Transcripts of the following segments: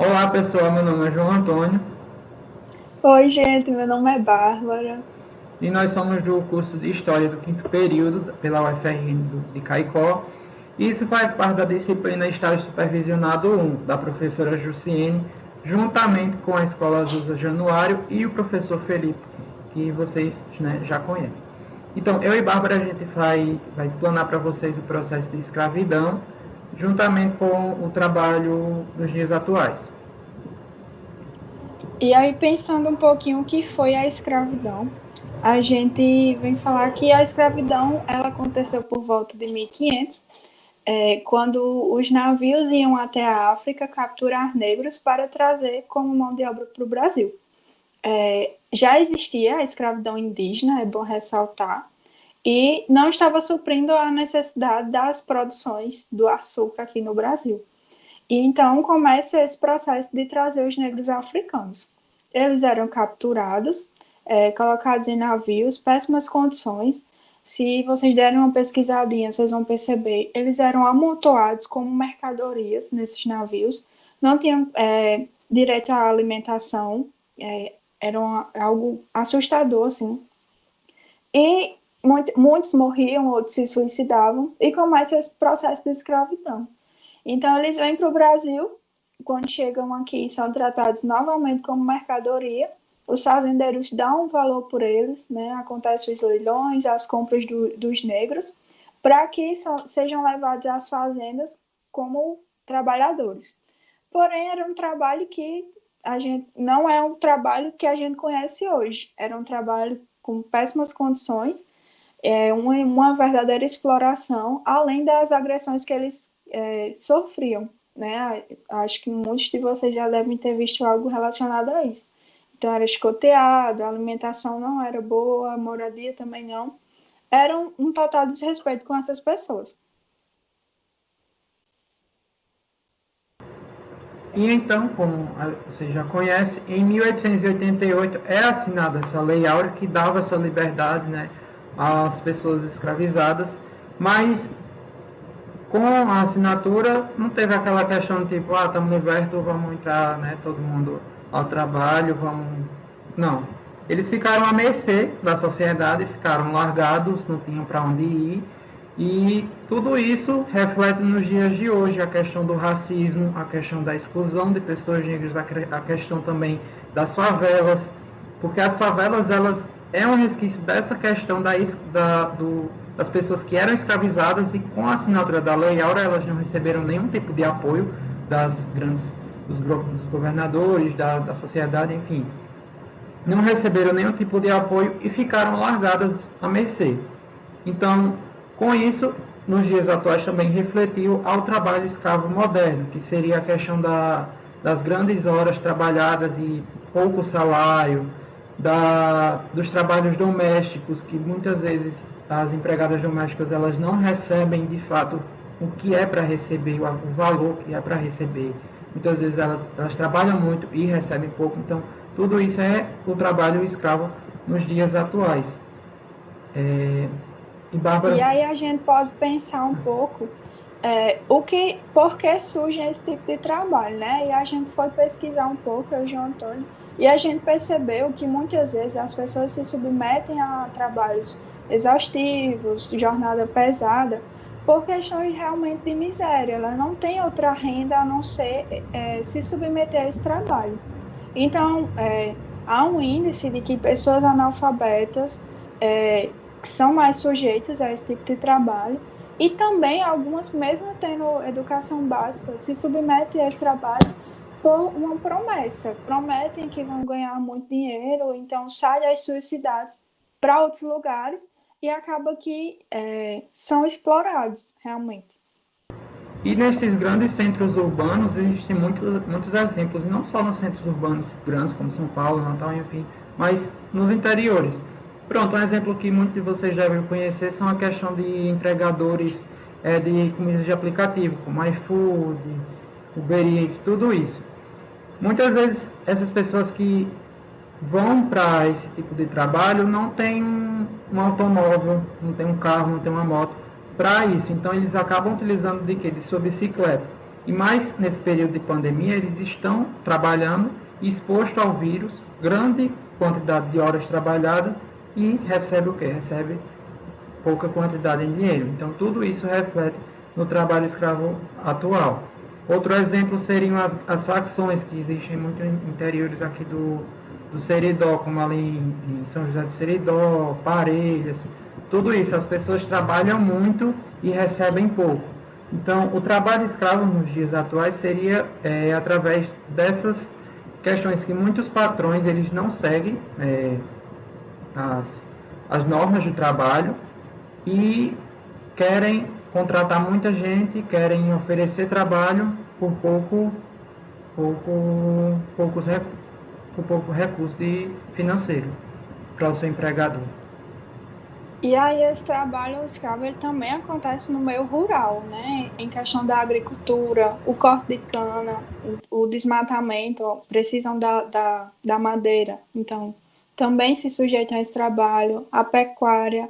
Olá pessoal, meu nome é João Antônio Oi, gente, meu nome é Bárbara. e nós somos do curso de História do quinto período pela UFRN de Caicó. E isso faz parte da disciplina Estágio Supervisionado 1 da professora Jussiene, juntamente com a Escola Azusa Januário e o professor Felipe, que vocês, né, já conhecem. Então, eu e Bárbara, a gente vai explanar para vocês o processo de escravidão, juntamente com o trabalho nos dias atuais. E aí, pensando um pouquinho o que foi a escravidão, a gente vem falar que a escravidão ela aconteceu por volta de 1500, quando os navios iam até a África capturar negros para trazer como mão de obra para o Brasil. Já existia a escravidão indígena, é bom ressaltar, e não estava suprindo a necessidade das produções do açúcar aqui no Brasil. E então começa esse processo de trazer os negros africanos. Eles eram capturados, colocados em navios, péssimas condições. Se vocês derem uma pesquisadinha, vocês vão perceber, eles eram amontoados como mercadorias nesses navios, não tinham direito à alimentação, era algo assustador, assim. E muitos morriam, outros se suicidavam, e começa esse processo de escravidão. Então, eles vêm para o Brasil, quando chegam aqui, são tratados novamente como mercadoria. Os fazendeiros dão um valor por eles, né? Acontecem os leilões, as compras dos negros, para que sejam levados às fazendas como trabalhadores. Porém, era um trabalho que a gente não é um trabalho que a gente conhece hoje. Era um trabalho com péssimas condições, uma verdadeira exploração, além das agressões que eles sofriam, né? Acho que muitos de vocês já devem ter visto algo relacionado a isso. Então, era escoteado, a alimentação não era boa, a moradia também não. Era um total desrespeito com essas pessoas. E então, como você já conhece, em 1888 é assinada essa Lei Áurea que dava essa liberdade, né, às pessoas escravizadas, mas com a assinatura não teve aquela questão de tipo, estamos libertos, vamos entrar, né, todo mundo ao trabalho, vamos... Não. Eles ficaram à mercê da sociedade, ficaram largados, não tinham para onde ir, e tudo isso reflete nos dias de hoje a questão do racismo, a questão da exclusão de pessoas negras, a questão também das favelas, porque as favelas elas é um resquício dessa questão das pessoas que eram escravizadas e com a assinatura da Lei Áurea elas não receberam nenhum tipo de apoio dos governadores, da sociedade, enfim. Não receberam nenhum tipo de apoio e ficaram largadas à mercê. Então, com isso, nos dias atuais também refletiu ao trabalho escravo moderno, que seria a questão das grandes horas trabalhadas e pouco salário, dos trabalhos domésticos, que muitas vezes as empregadas domésticas elas não recebem de fato o que é para receber, o valor que é para receber. Muitas vezes elas trabalham muito e recebem pouco, então tudo isso é o trabalho escravo nos dias atuais. E Bárbara, E aí a gente pode pensar um pouco por que surge esse tipo de trabalho, né? E a gente foi pesquisar um pouco, eu e o João Antônio, e a gente percebeu que muitas vezes as pessoas se submetem a trabalhos exaustivos, jornada pesada, por questões realmente de miséria. Ela não tem outra renda a não ser se submeter a esse trabalho. Então, há um índice de que pessoas analfabetas são mais sujeitas a esse tipo de trabalho, e também algumas, mesmo tendo educação básica, se submetem a esse trabalho por uma promessa. Prometem que vão ganhar muito dinheiro, então saem das suas cidades para outros lugares e acaba que são explorados realmente. e nesses grandes centros urbanos existem muitos exemplos, e não só nos centros urbanos grandes como São Paulo, Natal, enfim, mas nos interiores. Pronto, um exemplo que muitos de vocês devem conhecer são a questão de entregadores de comidas de aplicativo, como iFood, Uber Eats, tudo isso. Muitas vezes essas pessoas que vão para esse tipo de trabalho não têm um automóvel, não tem um carro, não tem uma moto para isso. Então eles acabam utilizando de quê? De sua bicicleta. E mais nesse período de pandemia, eles estão trabalhando exposto ao vírus, grande quantidade de horas trabalhadas e recebe o quê? Recebe pouca quantidade em dinheiro. Então, tudo isso reflete no trabalho escravo atual. Outro exemplo seriam as facções que existem muito em interiores aqui do Seridó, como ali em São José do Seridó, Parelhas, tudo isso. As pessoas trabalham muito e recebem pouco. Então, o trabalho escravo nos dias atuais seria através dessas questões que muitos patrões eles não seguem as normas do trabalho e querem contratar muita gente, querem oferecer trabalho por pouco recurso financeiro para o seu empregador. E aí esse trabalho escravo ele também acontece no meio rural, né? Em questão da agricultura, o corte de cana, o desmatamento, ó, precisam da madeira. Então, também se sujeitam a esse trabalho, a pecuária,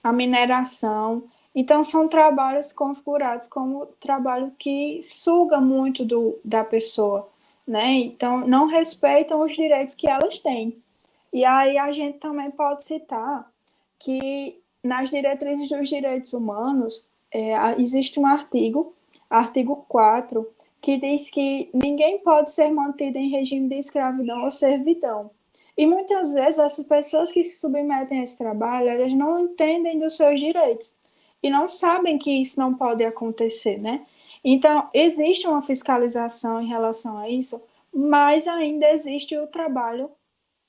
a mineração. Então, são trabalhos configurados como trabalho que suga muito da pessoa, né? Então, não respeitam os direitos que elas têm. E aí a gente também pode citar que nas diretrizes dos direitos humanos existe um artigo 4, que diz que ninguém pode ser mantido em regime de escravidão ou servidão. E muitas vezes essas pessoas que se submetem a esse trabalho, elas não entendem dos seus direitos e não sabem que isso não pode acontecer, né? Então, existe uma fiscalização em relação a isso, mas ainda existe o trabalho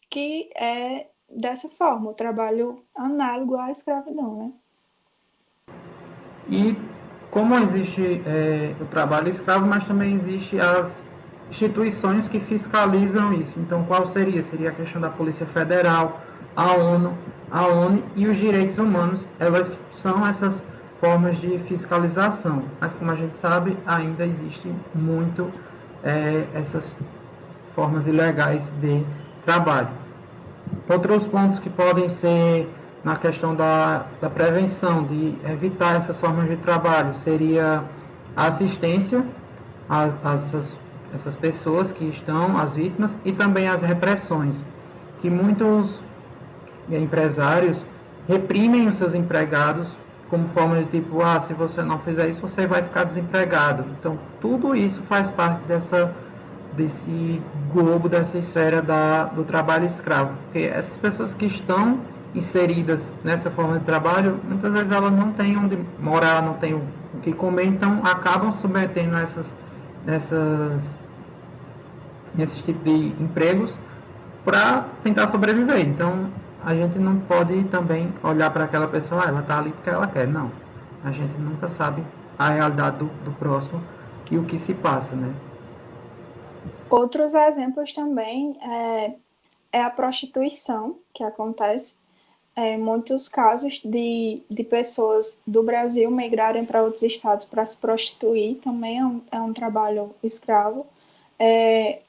que é dessa forma, o trabalho análogo à escravidão, né? E como existe o trabalho escravo, mas também existe as instituições que fiscalizam isso. Então, qual seria? Seria a questão da Polícia Federal, a ONU e os direitos humanos. Elas são essas formas de fiscalização. Mas, como a gente sabe, ainda existe muito essas formas ilegais de trabalho. Outros pontos que podem ser na questão da prevenção, de evitar essas formas de trabalho, seria a assistência a essas pessoas que estão, as vítimas, e também as repressões, que muitos empresários reprimem os seus empregados como forma de tipo, se você não fizer isso, você vai ficar desempregado. Então, tudo isso faz parte desse globo, dessa esfera do trabalho escravo. Porque essas pessoas que estão inseridas nessa forma de trabalho, muitas vezes elas não têm onde morar, não têm o que comer, então acabam submetendo nesses tipos de empregos para tentar sobreviver. Então, a gente não pode também olhar para aquela pessoa, ela está ali porque ela quer. Não. A gente nunca sabe a realidade do próximo e o que se passa, né? Outros exemplos também é a prostituição que acontece. Muitos casos de pessoas do Brasil migrarem para outros estados para se prostituir também é um trabalho escravo.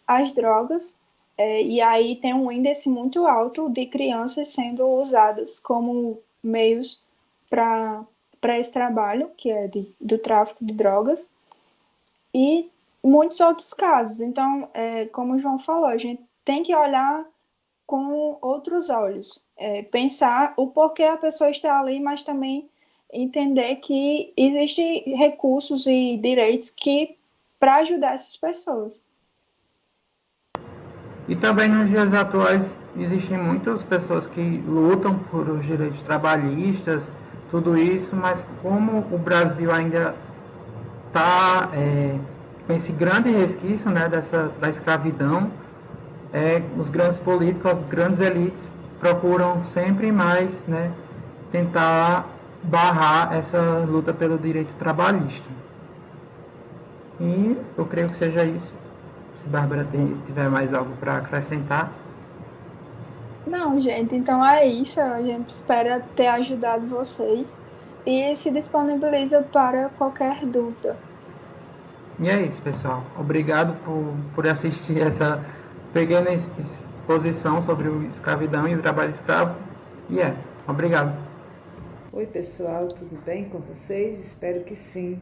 As drogas, e aí tem um índice muito alto de crianças sendo usadas como meios para esse trabalho, que é do tráfico de drogas, e muitos outros casos. Então, como o João falou, a gente tem que olhar com outros olhos, pensar o porquê a pessoa está ali, mas também entender que existem recursos e direitos para ajudar essas pessoas. E também nos dias atuais existem muitas pessoas que lutam por os direitos trabalhistas, tudo isso, mas como o Brasil ainda está com esse grande resquício, né, da escravidão, os grandes políticos, as grandes elites procuram sempre mais, né, tentar barrar essa luta pelo direito trabalhista. E eu creio que seja isso. Se Bárbara tiver mais algo para acrescentar. Não, gente, então é isso. A gente espera ter ajudado vocês e se disponibiliza para qualquer dúvida. E é isso, pessoal. Obrigado por assistir essa pequena exposição sobre a escravidão e o trabalho escravo. Obrigado. Oi, pessoal, tudo bem com vocês? Espero que sim.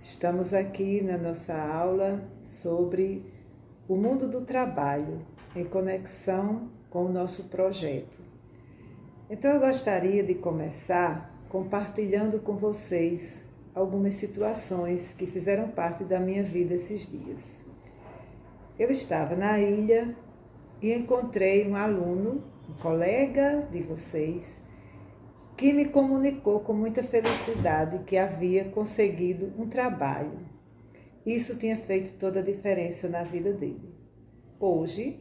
Estamos aqui na nossa aula sobre o mundo do trabalho, em conexão com o nosso projeto. Então eu gostaria de começar compartilhando com vocês algumas situações que fizeram parte da minha vida esses dias. Eu estava na ilha e encontrei um aluno, um colega de vocês, que me comunicou com muita felicidade que havia conseguido um trabalho. Isso tinha feito toda a diferença na vida dele. Hoje,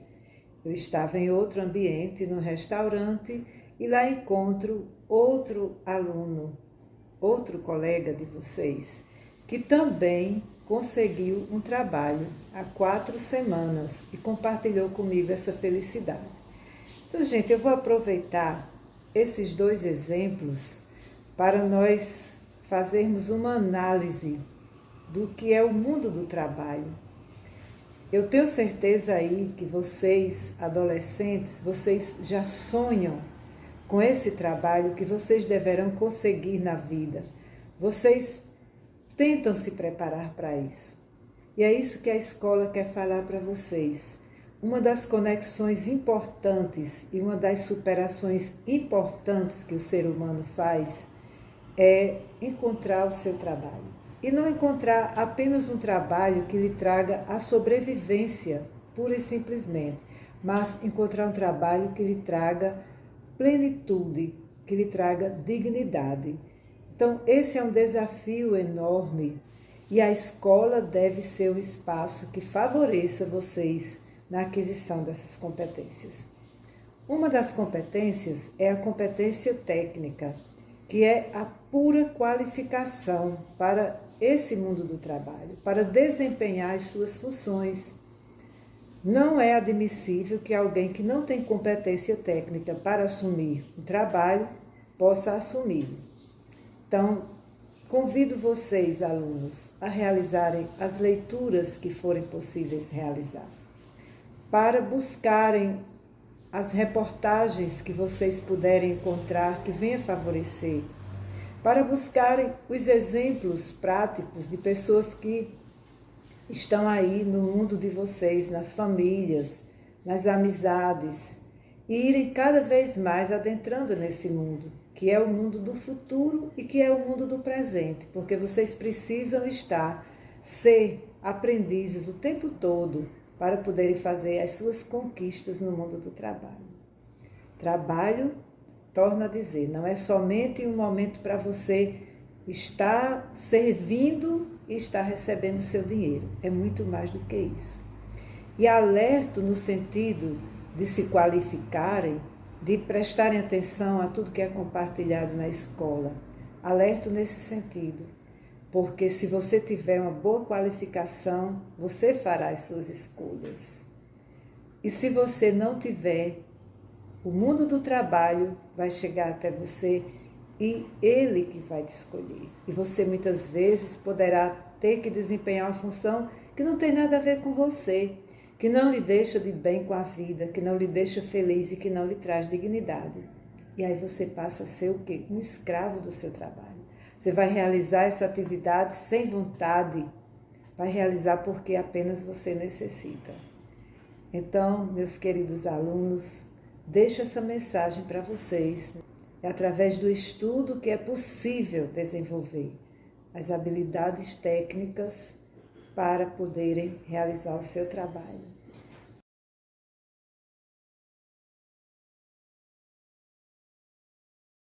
eu estava em outro ambiente, no restaurante, e lá encontro outro aluno, outro colega de vocês, que também conseguiu um trabalho há 4 semanas e compartilhou comigo essa felicidade. Então, gente, eu vou aproveitar esses 2 exemplos para nós fazermos uma análise do que é o mundo do trabalho. Eu tenho certeza aí que vocês, adolescentes, vocês já sonham com esse trabalho que vocês deverão conseguir na vida. Vocês tentam se preparar para isso. E é isso que a escola quer falar para vocês. Uma das conexões importantes e uma das superações importantes que o ser humano faz é encontrar o seu trabalho. E não encontrar apenas um trabalho que lhe traga a sobrevivência, pura e simplesmente, mas encontrar um trabalho que lhe traga plenitude, que lhe traga dignidade. Então, esse é um desafio enorme e a escola deve ser um espaço que favoreça vocês na aquisição dessas competências. Uma das competências é a competência técnica, que é a pura qualificação para esse mundo do trabalho, para desempenhar as suas funções. Não é admissível que alguém que não tem competência técnica para assumir o trabalho possa assumi-lo. Então, convido vocês, alunos, a realizarem as leituras que forem possíveis realizar, para buscarem as reportagens que vocês puderem encontrar que venha favorecer, para buscarem os exemplos práticos de pessoas que estão aí no mundo de vocês, nas famílias, nas amizades, e irem cada vez mais adentrando nesse mundo, que é o mundo do futuro e que é o mundo do presente, porque vocês precisam ser aprendizes o tempo todo para poderem fazer as suas conquistas no mundo do trabalho. Trabalho, torno a dizer, não é somente um momento para você estar servindo e estar recebendo o seu dinheiro. É muito mais do que isso. E alerto no sentido de se qualificarem, de prestarem atenção a tudo que é compartilhado na escola. Alerto nesse sentido, porque se você tiver uma boa qualificação, você fará as suas escolhas. E se você não tiver, o mundo do trabalho vai chegar até você e ele que vai te escolher. E você muitas vezes poderá ter que desempenhar uma função que não tem nada a ver com você, que não lhe deixa de bem com a vida, que não lhe deixa feliz e que não lhe traz dignidade. E aí você passa a ser o quê? Um escravo do seu trabalho. Você vai realizar essa atividade sem vontade, vai realizar porque apenas você necessita. Então, meus queridos alunos, deixo essa mensagem para vocês. É através do estudo que é possível desenvolver as habilidades técnicas para poderem realizar o seu trabalho.